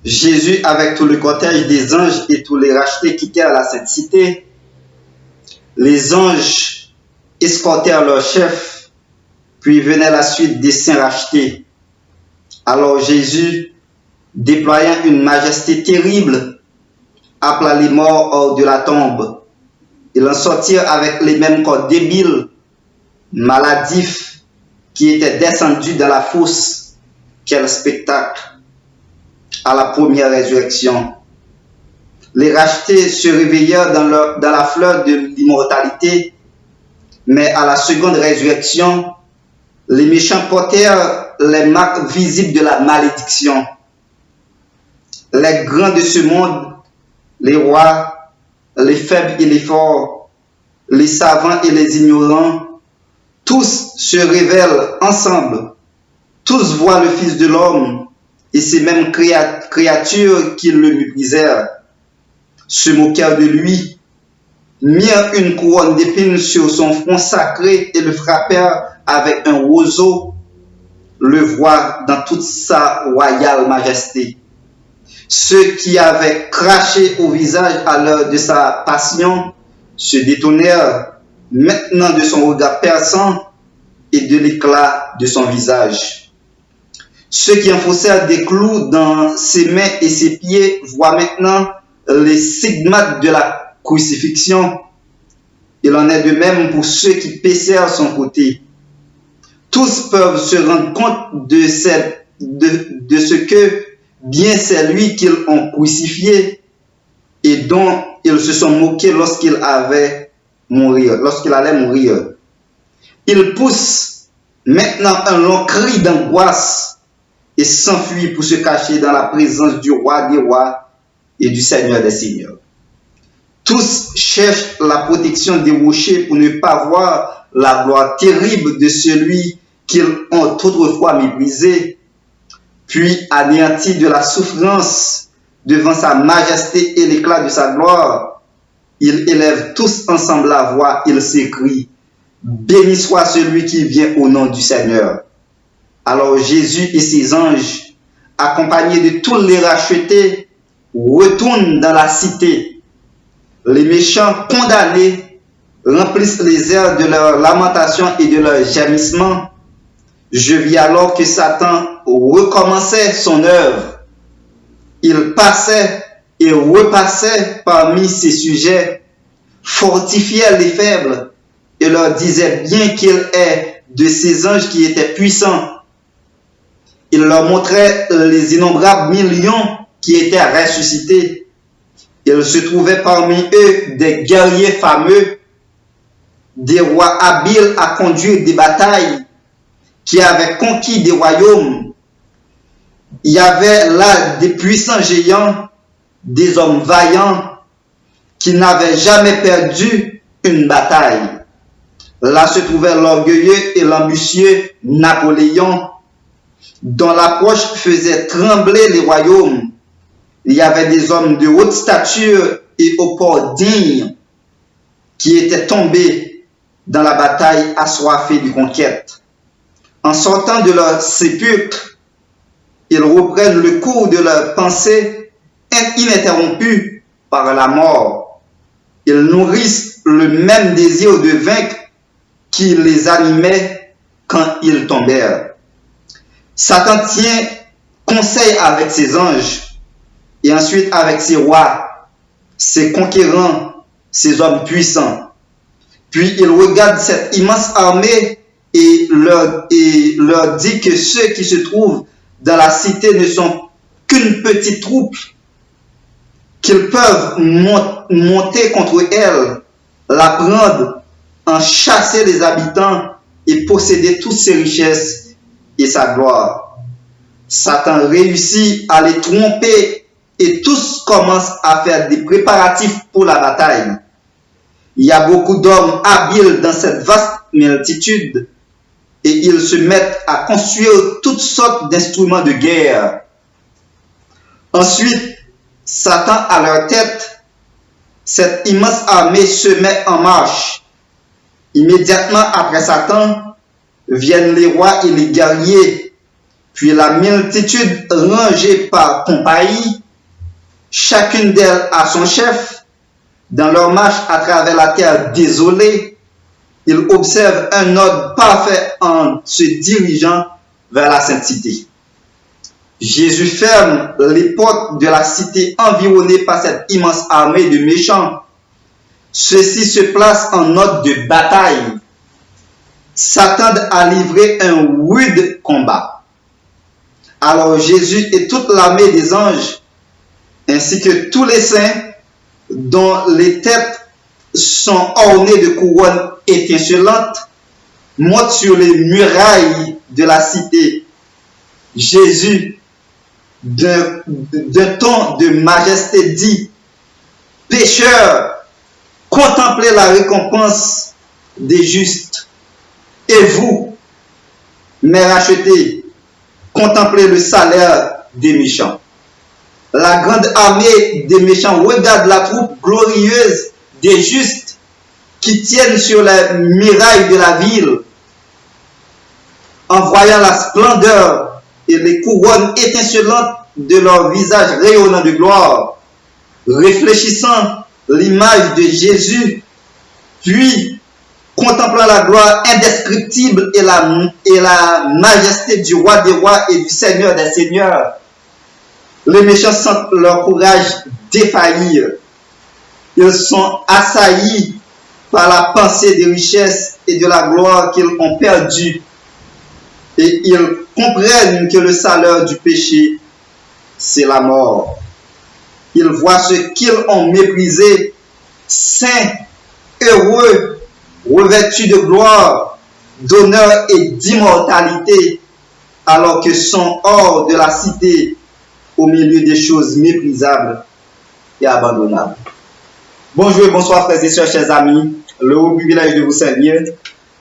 Jésus, avec tout le cortège des anges et tous les rachetés, quittèrent la sainte cité. Les anges escortèrent leur chef, puis venait la suite des saints rachetés. Alors Jésus, déployant une majesté terrible, appela les morts hors de la tombe. Ils en sortirent avec les mêmes corps débiles, maladifs, qui étaient descendus dans la fosse. Quel spectacle! À la première résurrection. Les rachetés se réveillèrent dans la fleur de l'immortalité, mais à la seconde résurrection, les méchants portèrent les marques visibles de la malédiction. Les grands de ce monde, les rois, les faibles et les forts, les savants et les ignorants, tous se révèlent ensemble. Tous voient le Fils de l'homme et ces mêmes créatures qui le méprisèrent se moquèrent de lui, mirent une couronne d'épines sur son front sacré et le frappèrent avec un roseau, le voir dans toute sa royale majesté. Ceux qui avaient craché au visage à l'heure de sa passion se détournèrent maintenant de son regard perçant et de l'éclat de son visage. Ceux qui enfoncèrent des clous dans ses mains et ses pieds voient maintenant les stigmates de la crucifixion. Il en est de même pour ceux qui paissèrent à son côté. Tous peuvent se rendre compte de ce que bien c'est lui qu'ils ont crucifié et dont ils se sont moqués lorsqu'il allait mourir. Il pousse maintenant un long cri d'angoisse et s'enfuit pour se cacher dans la présence du roi des rois et du Seigneur des seigneurs. Tous cherchent la protection des rochers pour ne pas voir la gloire terrible de celui qu'ils ont autrefois méprisé, puis anéanti de la souffrance devant sa majesté et l'éclat de sa gloire. Ils élèvent tous ensemble la voix, ils s'écrient: béni soit celui qui vient au nom du Seigneur. Alors Jésus et ses anges, accompagnés de tous les rachetés, retournent dans la cité. Les méchants condamnés remplissent les airs de leur lamentation et de leur gémissement. Je vis alors que Satan recommençait son œuvre. Il passait et repassait parmi ses sujets, fortifiait les faibles et leur disait bien qu'il est de ces anges qui étaient puissants. Il leur montrait les innombrables millions qui étaient ressuscités. Il se trouvait parmi eux des guerriers fameux, des rois habiles à conduire des batailles, qui avaient conquis des royaumes. Il y avait là des puissants géants, des hommes vaillants, qui n'avaient jamais perdu une bataille. Là se trouvait l'orgueilleux et l'ambitieux Napoléon, dont l'approche faisait trembler les royaumes. Il y avait des hommes de haute stature et au port digne qui étaient tombés dans la bataille assoiffée de conquête. En sortant de leur sépulcre, ils reprennent le cours de leur pensée ininterrompu par la mort. Ils nourrissent le même désir de vaincre qui les animait quand ils tombèrent. Satan tient conseil avec ses anges et ensuite avec ses rois, ses conquérants, ses hommes puissants. Puis il regarde cette immense armée et leur dit que ceux qui se trouvent dans la cité ne sont qu'une petite troupe, qu'ils peuvent monter contre elle, la prendre, en chasser les habitants et posséder toutes ses richesses et sa gloire. Satan réussit à les tromper et tous commencent à faire des préparatifs pour la bataille. Il y a beaucoup d'hommes habiles dans cette vaste multitude et ils se mettent à construire toutes sortes d'instruments de guerre. Ensuite, Satan à leur tête, cette immense armée se met en marche. Immédiatement après Satan, viennent les rois et les guerriers, Puis la multitude rangée par compagnie, chacune d'elles a son chef, dans leur marche à travers la terre désolée, ils observent un ordre parfait en se dirigeant vers la sainte cité. Jésus ferme les portes de la cité environnée par cette immense armée de méchants. Ceux-ci se placent en ordre de bataille, s'attendent à livrer un rude combat. Alors Jésus et toute l'armée des anges, ainsi que tous les saints, dont les têtes sont ornées de couronnes étincelantes, montent sur les murailles de la cité. Jésus, d'un ton de majesté, dit: pécheurs, contemplez la récompense des justes. Et vous, mes rachetés, contemplez le salaire des méchants. La grande armée des méchants regarde la troupe glorieuse des justes qui tiennent sur les murailles de la ville. En voyant la splendeur et les couronnes étincelantes de leur visage rayonnant de gloire, réfléchissant l'image de Jésus, puis contemplant la gloire indescriptible et la majesté du roi des rois et du seigneur des seigneurs, les méchants sentent leur courage défaillir. Ils sont assaillis par la pensée des richesses et de la gloire qu'ils ont perdues. Et ils comprennent que le salaire du péché, c'est la mort. Ils voient ce qu'ils ont méprisé, saints, heureux, revêtus de gloire, d'honneur et d'immortalité, alors que sont hors de la cité, au milieu des choses méprisables et abandonnables. Bonjour et bonsoir frères et sœurs, chers amis. Le haut privilège de vous servir,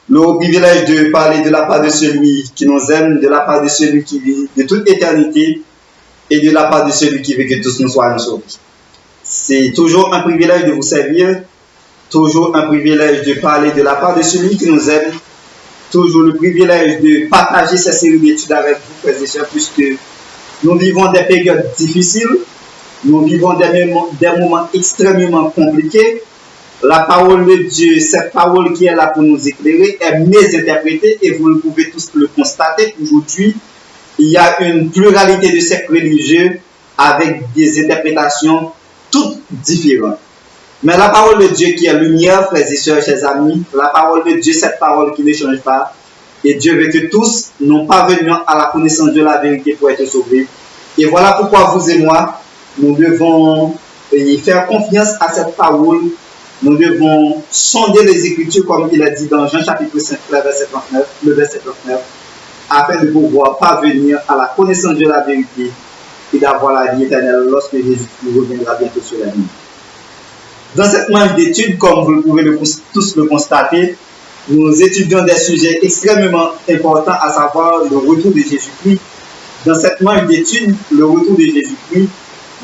le haut privilège de parler de la part de celui qui nous aime, de la part de celui qui vit de toute éternité et de la part de celui qui veut que tous nous soyons sauvés. C'est toujours un privilège de vous servir, toujours un privilège de parler de la part de celui qui nous aime, toujours le privilège de partager cette série d'études avec vous, frères et sœurs, puisque nous vivons des périodes difficiles, nous vivons des moments extrêmement compliqués. La parole de Dieu, cette parole qui est là pour nous éclairer, est mésinterprétée et vous le pouvez tous le constater. Aujourd'hui, il y a une pluralité de sectes religieux avec des interprétations toutes différentes. Mais la parole de Dieu qui est lumière, frères et sœurs, chers amis, la parole de Dieu, cette parole qui ne change pas, et Dieu veut que tous nous parvenions à la connaissance de la vérité pour être sauvés. Et voilà pourquoi vous et moi, nous devons faire confiance à cette parole. Nous devons sonder les Écritures, comme il a dit dans Jean chapitre 5, le verset 39, afin de pouvoir parvenir à la connaissance de la vérité et d'avoir la vie éternelle lorsque Jésus reviendra bientôt sur la vie. Dans cette manche d'études, comme vous pouvez tous le constater, nous étudions des sujets extrêmement importants, à savoir le retour de Jésus-Christ. Dans cette manche d'études, le retour de Jésus-Christ,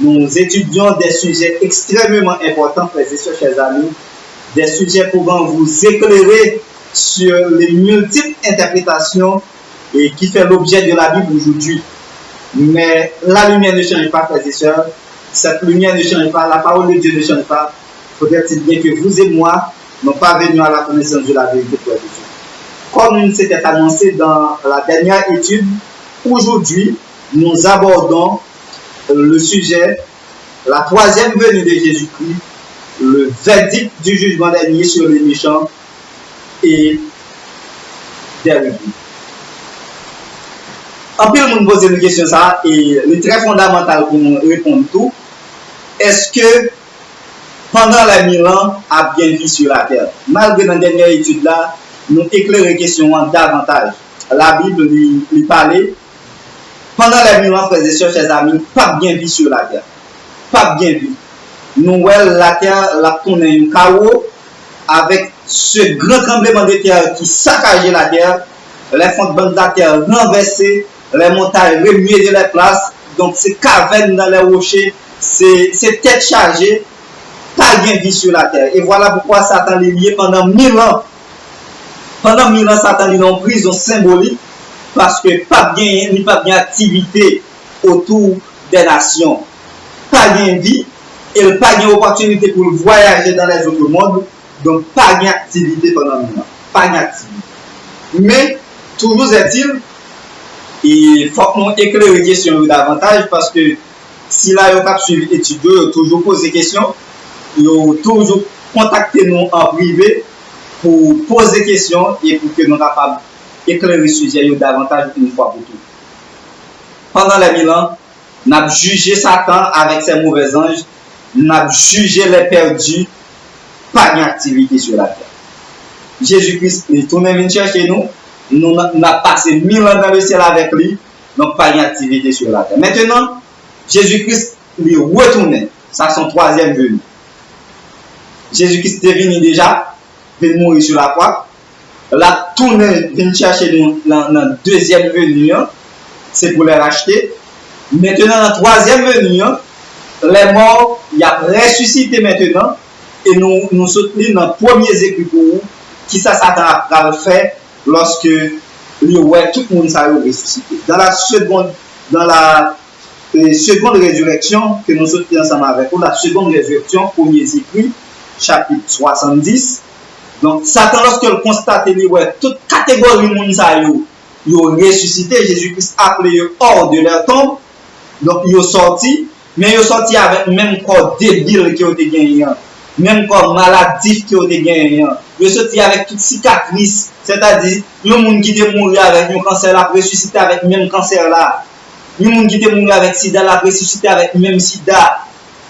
nous étudions des sujets extrêmement importants, frères et sœurs, chers amis, des sujets pouvant vous éclairer sur les multiples interprétations et qui fait l'objet de la Bible aujourd'hui. Mais la lumière ne change pas, frères et sœurs, cette lumière ne change pas, la parole de Dieu ne change pas. Faudrait-il bien que vous et moi, nous parvenions à la connaissance de la vérité pour être Dieu. Comme c'était annoncé dans la dernière étude, aujourd'hui, nous abordons le sujet, la troisième venue de Jésus-Christ, le verdict du jugement dernier sur les méchants et des rebelles. En plus, nous posons une question ça, et le très fondamental pour nous répondre tout, est-ce que pendant les 1000 ans, a bien vécu sur la terre? Malgré la dernière étude là, nous éclairons la question davantage. La Bible lui parlait. Pendant les 1000 ans, frères et sœurs, chers amis, pas bien vu sur la terre. Pas bien vu. Nous voyons la terre, la tournée un chaos, avec ce grand tremblement de terre qui saccageait la terre, les fondements de la terre renversés, les montagnes remuées de la place, donc ces cavernes dans les rochers, ces têtes chargées, pas bien vu sur la terre. Et voilà pourquoi Satan est lié pendant 1000 ans. Pendant 1000 ans, Satan est en prison symbolique. parce que pas bien activité autour des nations, pas bien vie, et pas bien opportunité pour voyager dans les autres mondes, donc pas bien activité pendant le moment, pas bien activité. Mais toujours est-il, il faut qu'on éclaire les questions davantage parce que si là, vous avez suivi l'étude, vous toujours poser des questions, vous toujours contacter nous en privé pour poser des questions et pour que nous soyons capables d'éclairer le sujet davantage une fois pour toutes. Pendant les 1000 ans, nous avons jugé Satan avec ses mauvais anges, nous avons jugé les perdus, pas d'activité sur la terre. Jésus-Christ est tourné chercher nous, nous avons passé 1000 ans dans le ciel avec lui, donc pas d'activité sur la terre. Maintenant, Jésus-Christ lui retourné, ça son troisième venue. Jésus-Christ est venu déjà, venu mourir sur la croix. La tournée vient chercher nous dans la deuxième venue, c'est pour les racheter. Maintenant, dans la troisième venue, les morts, il y a ressuscité maintenant, et nous soutenons dans le premier écrit pour vous, qui ça Satan a fait lorsque tout le monde s'est ressuscité. Dans la seconde résurrection que nous soutenons ensemble avec vous, la seconde résurrection, premier écrit, chapitre 70. Donc, Satan, lorsqu'il constate toute catégorie de monde ils ont ressuscité, Jésus-Christ a appelé hors de leur tombe. Donc, ils ont sorti, mais ils ont sorti avec même corps débile qui ont été gagnés, même corps maladif qui ont été gagnés. Ils ont sorti avec toute cicatrice, c'est-à-dire, les gens qui étaient morts avec un cancer là, ressuscité avec le même cancer là. Les gens qui étaient morts avec sida là, ressuscité avec le même sida.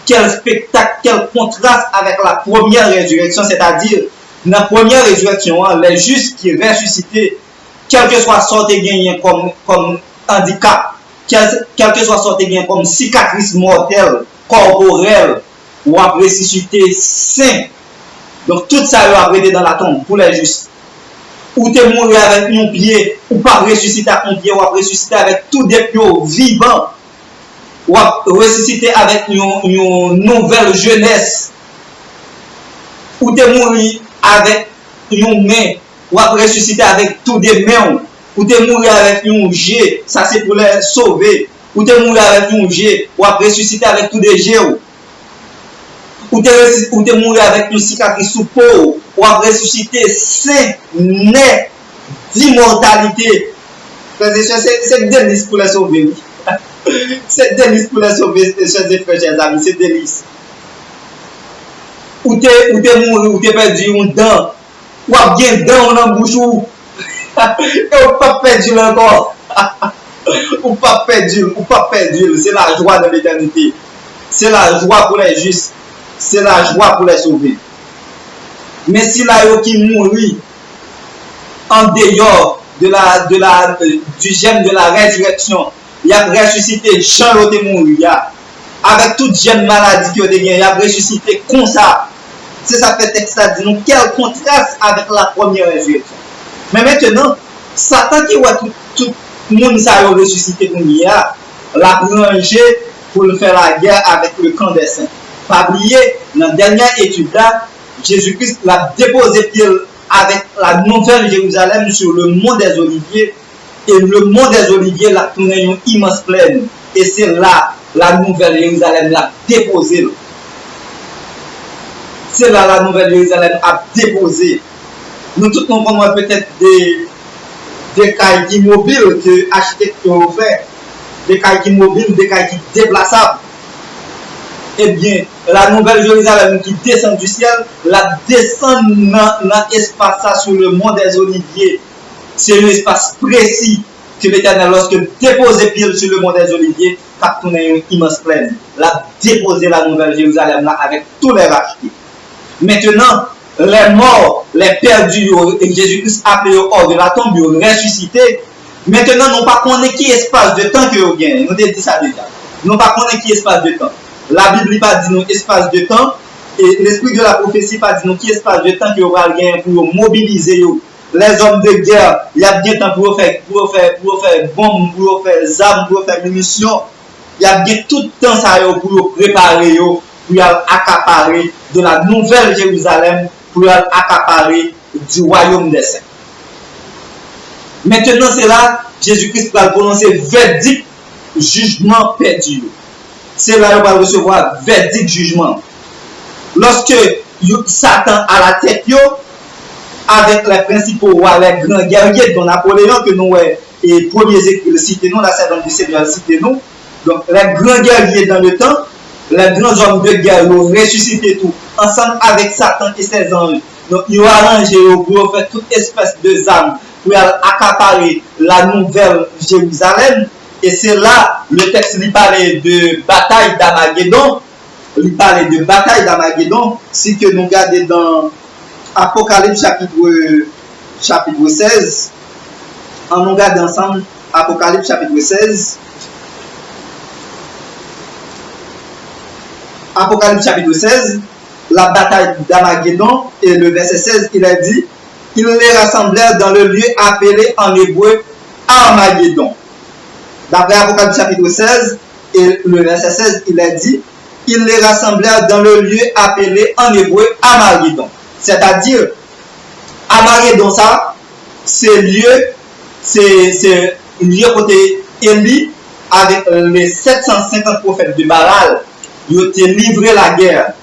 Quel spectacle, quel contraste avec la première résurrection, c'est-à-dire, dans la première résurrection, les justes qui ressuscitaient, quel que soit sorte gagné comme handicap, quel que soit sorte gagné comme cicatrice mortelle, corporelle, ou à ressusciter saint. Donc tout ça a été dans la tombe pour les justes. Ou tu es mort avec un pied, ou pas ressusciter avec un pied, ou à ressusciter avec tout des pieds vivants, ou à ressusciter avec une nouvelle jeunesse. Ou tu es mort avec une main, ou à ressusciter avec tout des mains, ou tu es mort avec un jet, ça c'est pour les sauver. Ou tu es mort avec un jet, ou à ressusciter avec tout des jets. Ou tu es mort avec une cicatrice sous peau, ou à ressusciter saint, net, d'immortalité. C'est délice pour les sauver. C'est délice pour les sauver, chers amis, c'est délice. Ou tu es mort, ou tu es perdu une dent, ou à bien dent dans la bouche, ou pas perdu encore. Ou pas perdu, c'est la joie de l'éternité. C'est la joie pour les justes. C'est la joie pour les sauver. Mais si là qui mourit en dehors du gemme de la résurrection, il a ressuscité Jean qui mourit avec toute gemme maladie qui a gagné, il a ressuscité comme ça. C'est ça que le texte a dit. Donc quel contraste avec la première résurrection. Mais maintenant, Satan qui voit tout le monde ça ressuscité comme il a, l'a rangé pour faire la guerre avec le camp des saints. Pas oublier, dans la dernière étude là, Jésus-Christ l'a déposé pied avec la nouvelle Jérusalem sur le mont des Oliviers. Et le mont des Oliviers l'a tourné une immense plaine. Et c'est là la nouvelle Jérusalem l'a déposé. C'est là la nouvelle Jérusalem a déposé. Nous tous nous prenons peut-être des cailles immobiles que l'architecte ont fait. Des cailles immobiles, des cailles déplaçables. Eh bien, la nouvelle Jérusalem qui descend du ciel, la descend dans l'espace sur le mont des Oliviers. C'est un espace précis que l'Éternel, lorsque dépose pied sur le mont des Oliviers, a tourné une immense plaine. La déposé la nouvelle Jérusalem là avec tous les rachetés. Maintenant, les morts, les perdus, et Jésus-Christ appelé hors de la tombe, ils ont ressuscité. Maintenant, nous ne connaissons pas qui espace de temps que vous gagnez. Nous avons dit ça déjà. Nous ne connaissons pas qui espace de temps. La Bible pas dit nous espace de temps et l'esprit de la prophétie pas dit nous qui espace de temps que vous allez gagner pour mobiliser les hommes de guerre. Il y a bien temps pour faire bombes, pour faire armes, pour faire munitions. Il y a bien tout le temps ça pour préparer, pour accaparer de la nouvelle Jérusalem, pour accaparer du royaume des saints. Maintenant, c'est là, Jésus-Christ va prononcer verdict, jugement perdu. C'est là qu'il va recevoir verdict, jugement. Lorsque Satan a la tête, avec les principaux rois, les grands guerriers dont Napoléon, que nous, et premiers écrits, cité nous, la servante du Seigneur, cité nous. Donc, les grands guerriers dans le temps, les grands hommes de guerre, ils ont ressuscité tout, ensemble avec Satan et ses anges. Donc, ils ont arrangé pour faire toute espèce de âme pour accaparer la nouvelle Jérusalem. Et c'est là, le texte lui parlait de bataille d'Armageddon. Il parlait de bataille d'Armageddon. Si que nous regardons dans Apocalypse chapitre 16, on regarde ensemble Apocalypse chapitre 16. Apocalypse chapitre 16, la bataille d'Armageddon, et le verset 16, il a dit, ils les rassemblèrent dans le lieu appelé en hébreu Armageddon. D'après Apocalypse chapitre 16, et le verset 16, il a dit, ils les rassemblèrent dans le lieu appelé en hébreu Armageddon. C'est-à-dire, Armageddon, ça, c'est lieu côté Élie avec les 750 prophètes de Baal. Ils ont livré la guerre,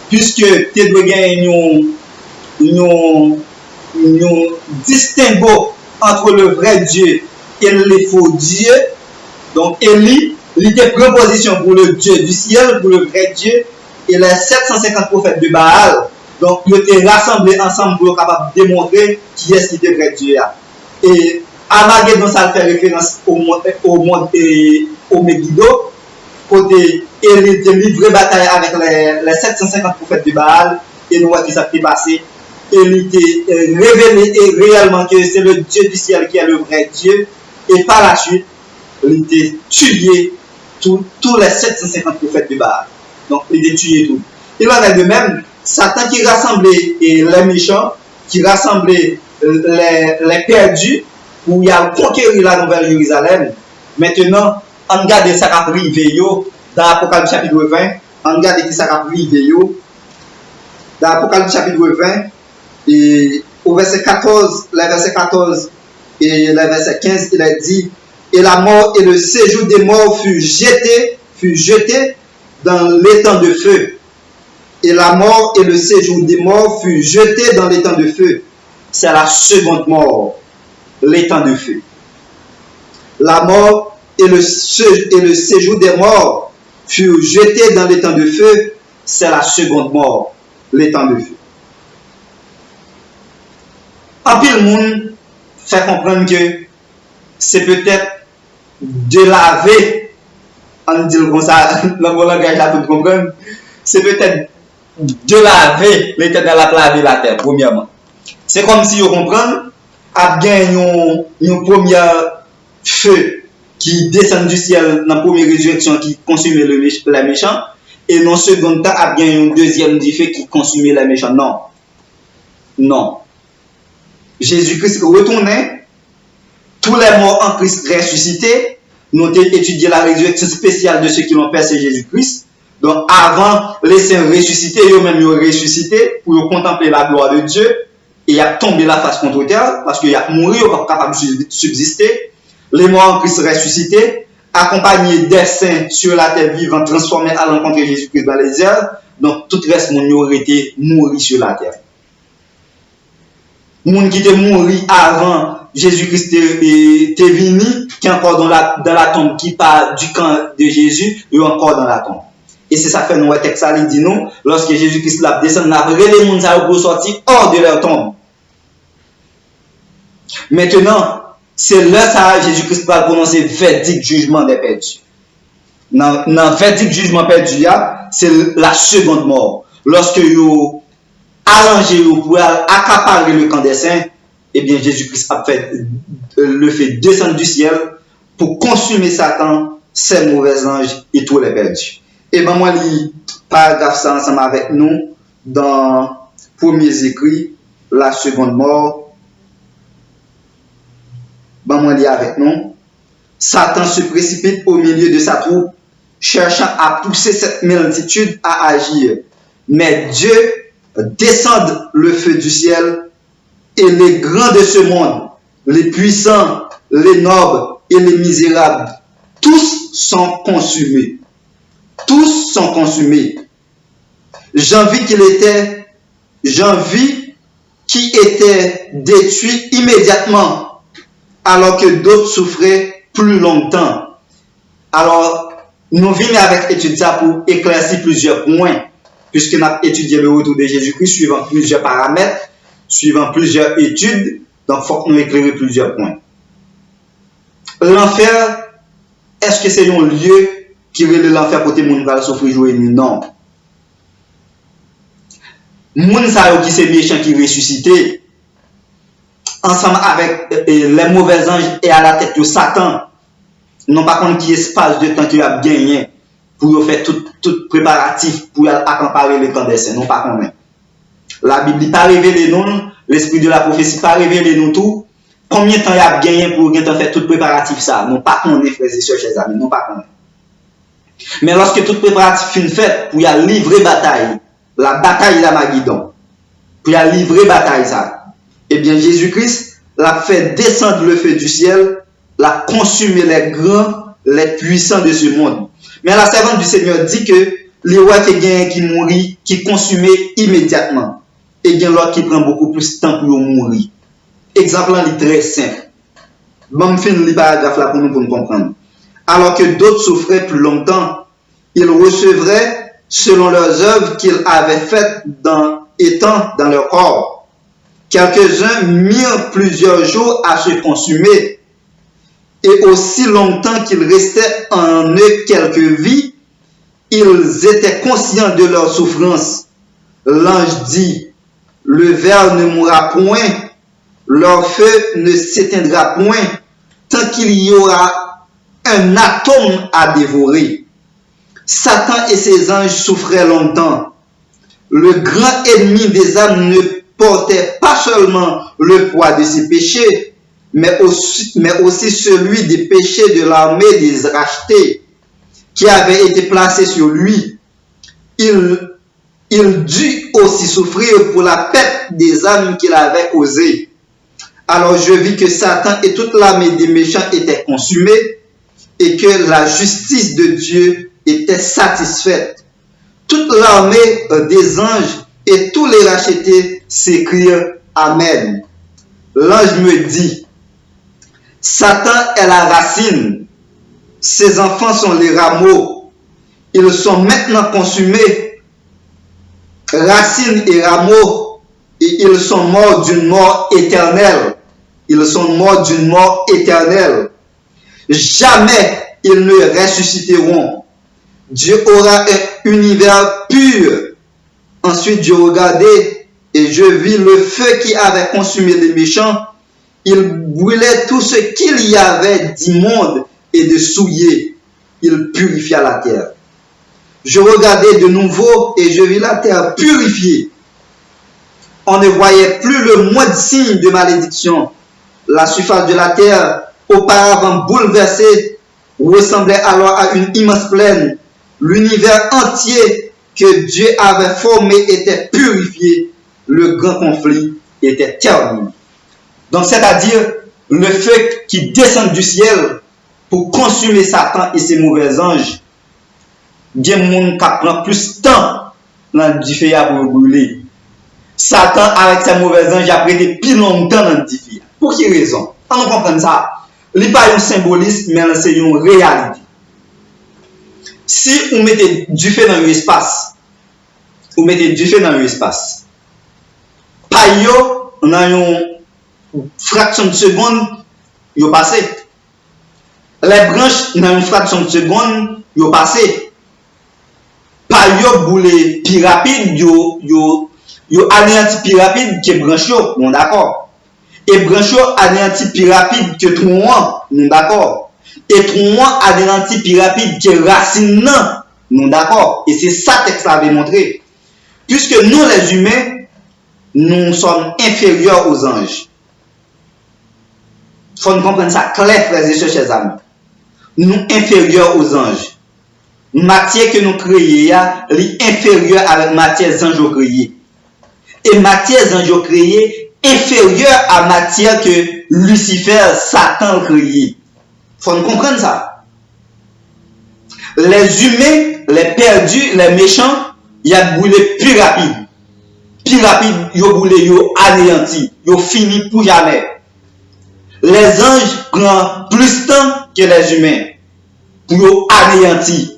puisque tu dois gagner un distinguo entre le vrai Dieu et le faux Dieu. Donc, Élie, il était pris position pour le Dieu du ciel, pour le vrai Dieu, et les 750 prophètes de Baal. Donc, ils étaient rassemblés ensemble pour être capables de démontrer qui est le vrai Dieu. Et Armageddon, ça fait référence au monde et au Megiddo, côté il était livré bataille avec les 750 prophètes de Baal, et nous voyons qui ça s'est passé. Il était révélé et réellement que c'est le Dieu du ciel qui est le vrai Dieu, et par la suite, il était tué tous les 750 prophètes de Baal. Donc, il était tué tout. Il en est de même, Satan qui rassemblait les méchants, qui rassemblait les perdus, pour y conquérir la nouvelle Jérusalem. Maintenant, on regarde ça qui a privé dans l'Apocalypse chapitre 20. On regarde qui ça a privé dans l'Apocalypse chapitre 20. Et au verset 14, le verset 14 et le verset 15, il a dit, et la mort et le séjour des morts fut jeté dans l'étang de feu. Et la mort et le séjour des morts fut jeté dans l'étang de feu. C'est la seconde mort, l'étang de feu. La mort et le séjour des morts furent jetés dans l'étang de feu. C'est la seconde mort, l'étang de feu. En pile monde fait comprendre que c'est peut-être de laver, on dit comme ça, dans mon langage là pour comprendre, c'est peut-être de laver l'Éternel a lavé la terre, premièrement. C'est comme si vous comprenez, a bien un premier feu qui descend du ciel dans la première résurrection qui consume les méchants, et dans le second temps, a bien un deuxième feu qui consume les méchants. Non. Non. Jésus-Christ retournait, tous les morts en Christ ressuscités. Nous avons étudié la résurrection spéciale de ceux qui l'ont percé Jésus-Christ. Donc, avant les saints ressuscités, eux-mêmes ont ressuscité pour contempler la gloire de Dieu. Et il a tombé la face contre terre parce qu'il a mouru, il n'est pas capable de subsister. Les morts en Christ ressuscités, accompagnés des saints sur la terre vivante, transformés à l'encontre de Jésus-Christ dans les airs. Donc, tout le reste, nous aurait été mouru sur la terre. Les gens qui étaient morts avant Jésus-Christ était venu, qui est encore dans la tombe, qui part du camp de Jésus, et encore dans la tombe. Et c'est ça que nous, le texte dit nous, lorsque Jésus-Christ l'a descendu, les gens pour sortir hors de leur tombe. Maintenant, c'est là ça Jésus-Christ va prononcer verdict jugement des perdus. Dans le verdict jugement perdu, c'est la seconde mort. Lorsque vous arrangez pour accaparer le camp des saints, eh bien Jésus-Christ a le fait descendre du ciel pour consumer Satan, ses mauvais anges et tous les perdus. Et ben moi, lis paragraphe ça ensemble avec nous dans premiers écrits, la seconde mort. Ben moi, lis avec nous. Satan se précipite au milieu de sa troupe, cherchant à pousser cette multitude à agir. Mais Dieu descend le feu du ciel et les grands de ce monde les puissants, les nobles et les misérables, tous sont consumés. Tous sont consumés. J'en vis qui était détruit immédiatement, alors que d'autres souffraient plus longtemps. Alors, nous venons avec étude ça pour éclaircir plusieurs points, puisque nous avons étudié le retour de Jésus-Christ suivant plusieurs paramètres, suivant plusieurs études, donc il faut que nous éclairions plusieurs points. L'enfer, est-ce que c'est un lieu qui veut l'enfer pour que les gens va souffrir jouer? Non. Les gens qui sont méchants qui ressuscitent, ensemble avec les mauvais anges et à la tête de Satan, non pas contre qui espace de temps qu'il a gagné pour faire tout préparatif pour accompagner le temps des saints, non pas contre. La Bible pas révélé nous, l'esprit de la prophétie pas révélé nous tout. Combien de temps il a gagné pour faire tout préparatif ça? Non pas contre, frères et sœurs, chers amis, non pas contre. Mais lorsque tout préparatif fin fait pour y livrer bataille, la bataille la Magidon, pour y livrer bataille ça, eh bien Jésus-Christ l'a fait descendre le feu du ciel, l'a consumé les grands, les puissants de ce monde. Mais la servante du Seigneur dit que les rois qui mourit, qui consumé immédiatement, et bien l'autre qui prend beaucoup plus de temps pour mourir. Exemple est très simple. Bon, fin le paragraphe là pour nous comprendre. Alors que d'autres souffraient plus longtemps, ils recevraient selon leurs œuvres qu'ils avaient faites étant dans leur corps. Quelques-uns mirent plusieurs jours à se consumer, et aussi longtemps qu'ils restaient en eux quelques vies, ils étaient conscients de leur souffrance. L'ange dit, le ver ne mourra point, leur feu ne s'éteindra point, tant qu'il y aura un atome à dévorer. Satan et ses anges souffraient longtemps. Le grand ennemi des âmes ne portait pas seulement le poids de ses péchés, mais aussi celui des péchés de l'armée des rachetés qui avait été placé sur lui. Il dut aussi souffrir pour la perte des âmes qu'il avait causées. Alors je vis que Satan et toute l'armée des méchants étaient consumés et que la justice de Dieu était satisfaite. Toute l'armée des anges et tous les rachetés s'écrient Amen. L'ange me dit, Satan est la racine, ses enfants sont les rameaux, ils sont maintenant consumés, racines et rameaux, et ils sont morts d'une mort éternelle. Ils sont morts d'une mort éternelle. Jamais ils ne ressusciteront. Dieu aura un univers pur. Ensuite, je regardais et je vis le feu qui avait consumé les méchants. Il brûlait tout ce qu'il y avait d'immonde et de souillé. Il purifia la terre. Je regardais de nouveau et je vis la terre purifiée. On ne voyait plus le moindre signe de malédiction. La surface de la terre, auparavant bouleversée, ressemblait alors à une immense plaine. L'univers entier que Dieu avait formé était purifié. Le grand conflit était terminé. Donc, c'est-à-dire le feu qui descend du ciel pour consumer Satan et ses mauvais anges. Bien monde qui prend plus de temps dans le feu pour brûler. Satan avec ses mauvais anges a pris plus longtemps dans le feu. Pour quelle raison? On nous comprend ça. Ce n'est pas un symbolisme, mais c'est une réalité. Si on mettait du feu dans l'espace, pas on a une fraction de seconde, yo passé. Les branches dans une fraction de seconde, yo passé. Pas yo boule plus rapide, yo anéanti plus rapide que branche yo, on d'accord. Et branche yo anéanti plus rapide que tronc, on d'accord. Et tronc anéanti plus rapide que racine, on d'accord. Et c'est ça que texte avait montré. Puisque nous les humains, nous sommes inférieurs aux anges. Il faut nous comprendre ça clair, frères et sœurs, chers amis. Nous inférieurs aux anges. Matière que nous créons est inférieure à la matière des anges créés. Et matière des anges créés inférieure à matière que Lucifer, Satan créé. Faut nous comprendre ça. Les humains, les perdus, les méchants, ils ont brûlé plus rapide. Plus rapide, ils ont brûlé, ils ont anéanti, ils ont fini pour jamais. Les anges prennent plus de temps que les humains pour anéantir.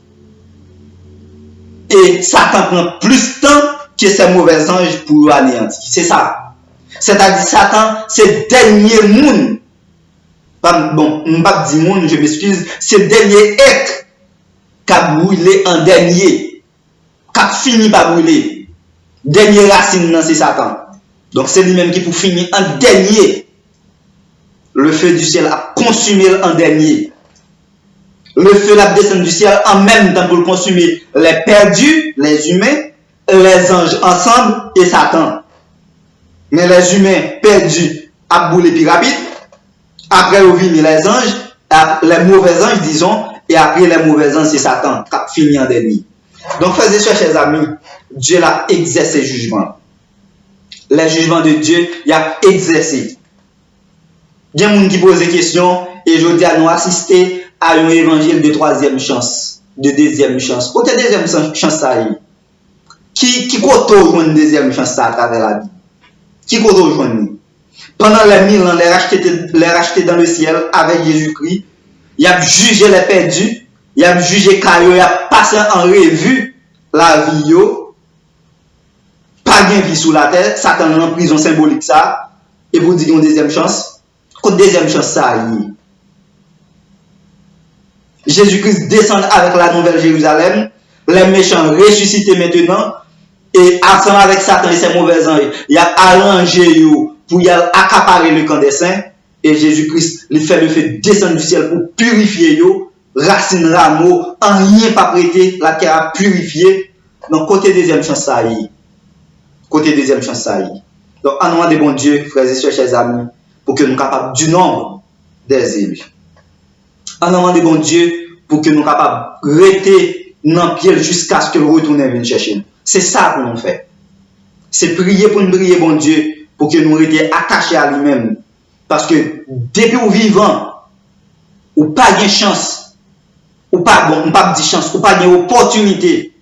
Et Satan prend plus de temps que ces mauvais anges pour anéantir. C'est ça. C'est-à-dire Satan, c'est le dernier monde. Bon, je ne vais pas dire monde, je m'excuse. C'est le dernier être qui a brûlé en dernier. Qui a fini par brûler. Dernier racine, c'est Satan. Donc c'est lui-même qui pour finir en dernier. Le feu du ciel a consumé en dernier. Le feu l'a descendu du ciel en même temps pour consumer les perdus, les humains, les anges ensemble et Satan. Mais les humains perdus a brûlé plus rapide. Après, ils viennent les anges, les mauvais anges, disons, et après les mauvais anges, c'est Satan qui a fini en dernier. Donc, frères et sœurs, chers amis, Dieu l'a exercé le jugement. Les jugements de Dieu, il a exercé. Il y a des gens qui posent des questions et je dis à nous assister à un évangile de troisième chance, de deuxième chance. Côté deuxième chance, ça y est. Qui compte une deuxième chance à travers la Bible? Qui compte aujourd'hui? Pendant les 1000 ans, les rachetés dans le ciel avec Jésus-Christ, il a jugé les perdus, il a jugé Caillou, il a passé en revue la vie. Pas de vie sous la terre, Satan en prison symbolique ça, et vous dites une deuxième chance. Côte deuxième chance, ça y est. Jésus-Christ descend avec la nouvelle Jérusalem, les méchants ressuscités maintenant, et ensemble avec Satan et ses mauvais anges, il a arrangé pour y accaparer le camp des saints, et Jésus-Christ lui fait le fait descendre du ciel pour purifier yo, racine rameau, en rien pas prêté, la terre a purifié. Donc côté deuxième chance ça y est. Côté deuxième chance ça y est. Donc en nom de bon Dieu, frères et sœurs, chers amis, pour que nous soyons capables du nombre des élus. En nom de bon Dieu, pour que nous soyons capables de rester dans le pied jusqu'à ce que le retourne vienne chercher nous. C'est ça que nous faisons. C'est prier pour nous prier, bon Dieu, pour que nous restions attachés à lui-même. Parce que depuis nous vivons, ou pas de chance, ou pas, bon, pas de chance, ou pas d'opportunité,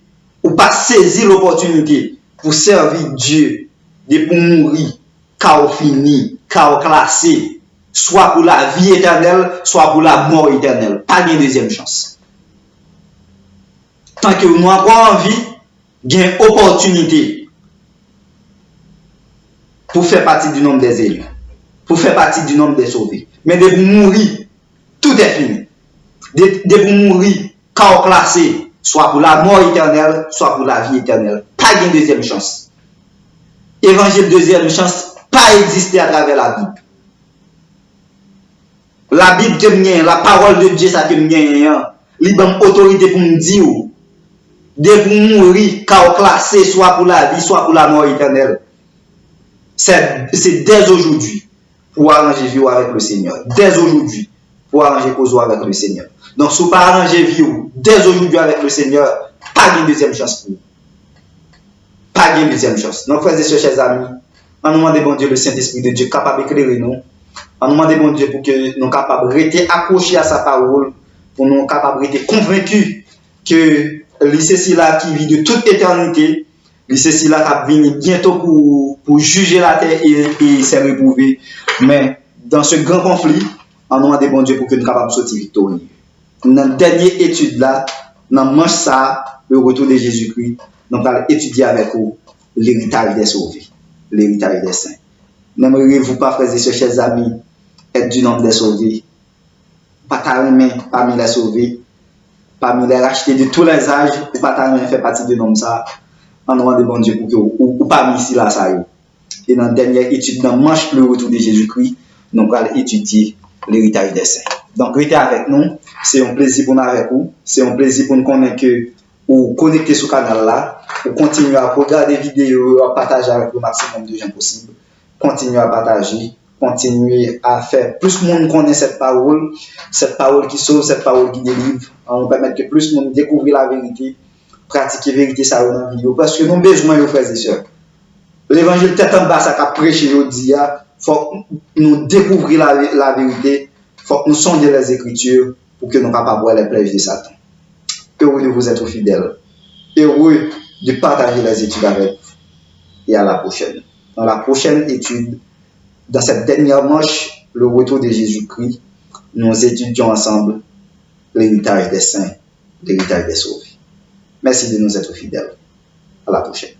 ou pas saisir l'opportunité pour servir Dieu, de pour mourir, car fini, car classé, soit pour la vie éternelle, soit pour la mort éternelle. Pas de deuxième chance. Tant que nous avons envie, il y a une opportunité pour faire partie du nombre des élus, pour faire partie du nombre des sauvés. Mais de vous mourir, tout est fini. De vous mourir, car classé, soit pour la mort éternelle, soit pour la vie éternelle. Pas de deuxième chance. Évangile deuxième chance, pas existé à travers la Bible. La Bible que m'y la parole de Dieu, ça que m'y libre autorité pour me dire, de vous mourir, car classé, soit pour la vie, soit pour la mort éternelle. C'est dès aujourd'hui pour arranger vie avec le Seigneur. Dès aujourd'hui pour arranger cause avec le Seigneur. Donc, si vous pas arranger vie dès aujourd'hui avec le Seigneur, pas de deuxième chance pour vous. Pas de deuxième chance. Donc, frères et sœurs, chers amis, en nous demandant bon Dieu, le Saint-Esprit de Dieu, capable d'éclairer nous. En nous demandant bon Dieu pour que nous soyons capables de rester accrochés à sa parole, pour nous capables de rester convaincus que c'est là qui vit de toute éternité. C'est là qui vient bientôt pour juger la terre et se réprouver. Mais dans ce grand conflit, on demande bon Dieu pour que nous soyons capables de sortir victorieux. Dans la dernière étude là, dans manche ça, le retour de Jésus-Christ, nous allons étudier avec vous l'héritage des sauvés, l'héritage des saints. N'aimeriez-vous pas, frères et sœurs, chers amis, être du nombre des sauvés? Pas parmi les sauvés, parmi les rachetés de tous les âges, ou pas faire partie de nom ça. On demande bon Dieu pour que ou parmi ici là ça y est. Et dans la dernière étude, dans manche le retour de Jésus-Christ, nous allons étudier l'héritage des saints. Donc restez avec nous, c'est un plaisir pour nous avec vous, c'est un plaisir pour nous connaître que ou connecter sur le canal là, ou continuer à regarder des vidéos, à partager avec le maximum de gens possible, continuer à partager, continuer à faire plus de monde connaît cette parole qui sauve, cette parole qui délivre, on permettre que plus de monde découvrir la vérité, pratiquer la vérité ça dans la vie, parce que nous avons besoin de frères et sœurs. l'évangile tête en bas, ça qu'a prêché aujourd'hui, il faut nous découvrir la vérité, il faut que nous sondions les Écritures pour que nous ne pas boire les plaies de Satan. Heureux de vous être fidèles. Heureux de partager les études avec vous. Et à la prochaine. Dans la prochaine étude, dans cette dernière manche, le retour de Jésus-Christ, nous étudions ensemble l'héritage des saints, l'héritage des sauvés. Merci de nous être fidèles. À la prochaine.